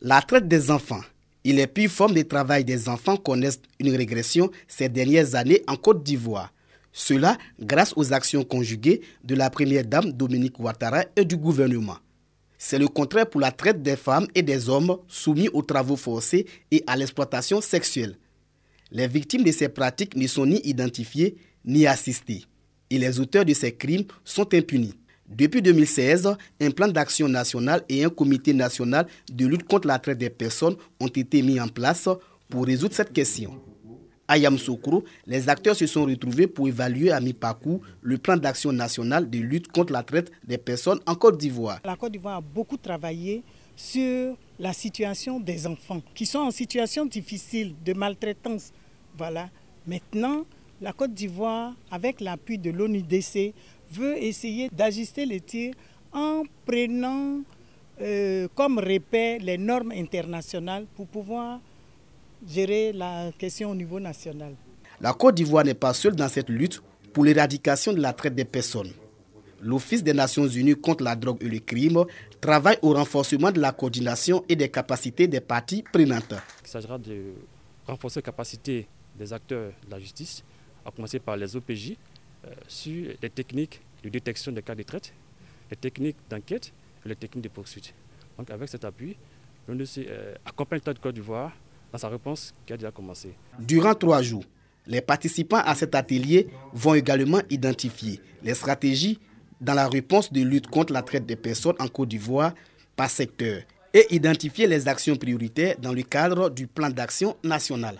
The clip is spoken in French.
La traite des enfants et les pires formes de travail des enfants connaissent une régression ces dernières années en Côte d'Ivoire. Cela grâce aux actions conjuguées de la première dame Dominique Ouattara et du gouvernement. C'est le contraire pour la traite des femmes et des hommes soumis aux travaux forcés et à l'exploitation sexuelle. Les victimes de ces pratiques ne sont ni identifiées ni assistées et les auteurs de ces crimes sont impunis. Depuis 2016, un plan d'action national et un comité national de lutte contre la traite des personnes ont été mis en place pour résoudre cette question. À Yamoussoukro, les acteurs se sont retrouvés pour évaluer à mi-parcours le plan d'action national de lutte contre la traite des personnes en Côte d'Ivoire. La Côte d'Ivoire a beaucoup travaillé sur la situation des enfants qui sont en situation difficile de maltraitance. Voilà. Maintenant, la Côte d'Ivoire, avec l'appui de l'ONUDC, veut essayer d'ajuster les tirs en prenant comme repère les normes internationales pour pouvoir gérer la question au niveau national. La Côte d'Ivoire n'est pas seule dans cette lutte pour l'éradication de la traite des personnes. L'Office des Nations Unies contre la drogue et le crime travaille au renforcement de la coordination et des capacités des parties prenantes. Il s'agira de renforcer les capacités des acteurs de la justice, à commencer par les OPJ, sur les techniques de détection des cas de traite, les techniques d'enquête et les techniques de poursuite. Donc avec cet appui, l'ONUC accompagne l'État de Côte d'Ivoire dans sa réponse qui a déjà commencé. Durant 3 jours, les participants à cet atelier vont également identifier les stratégies dans la réponse de lutte contre la traite des personnes en Côte d'Ivoire par secteur et identifier les actions prioritaires dans le cadre du plan d'action national.